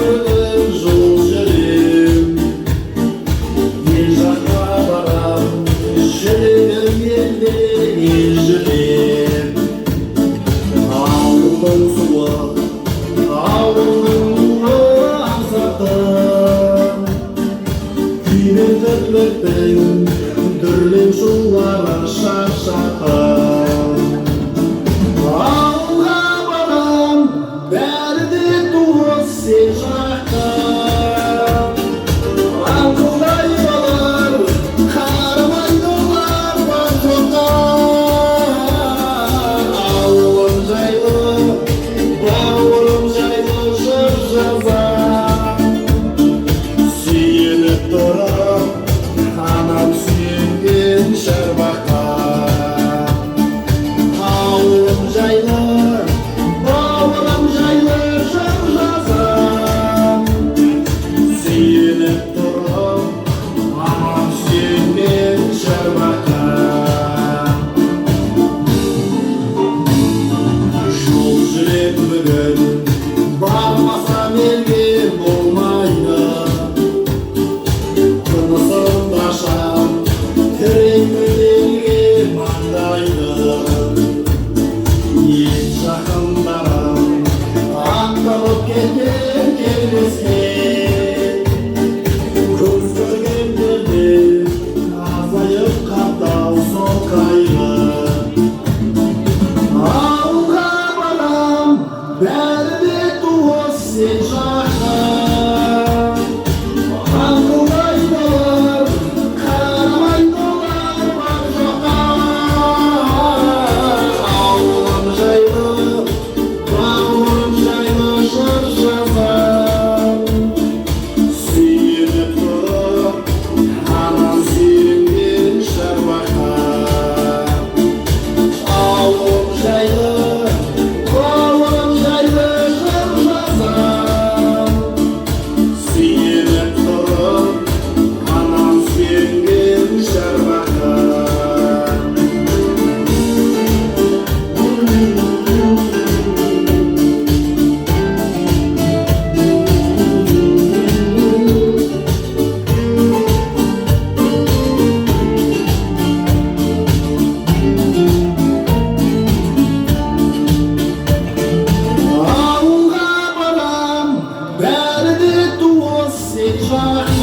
жол жүрем, ел жаққа барам, жүрегім елде ел жүрем. Ауылдың суы, ауылдың буы аңсатып, күймен тірліктің дүрлен жоллары шаршатып. Ауылға барам, бәрі де туыс сен жаққа. Аңқылдай алар, қарамайды олар бар жоққа. Ауылым жайлы, бауырым жайлы жыр жазам. Сүйеніп тұрып, анам сүйенген шарбаққа. Ауылым жайлы, бауырым жайлы жыр жазам. Сүйеніп тұрып, анам сүйенген шарбаққа. Жол жүрем бүгін, бармасам елге болмайды. Тынысым қашам, тіреймін елге маңдайды. Ел жақындарым, аңдалып кеткен келмеске. Көз көргендерде азайып қаптау сол қайғы. Ауылға барам, бәрі де туыс сен жаққа. Аңқылдайды олар, қарамайды олар бар жоққа. Ауылым жайлы, бауырым жайлы жыр жазам. Сүйеніп тұрып, анам сүйенген шарбаққа. Ауылым жайлы, бауырым жайлы жыр жазам. Сүйеніп тұрып, анам сүйенген шарбаққа. Ауылға барам, бәрі де туыс сен жаққа.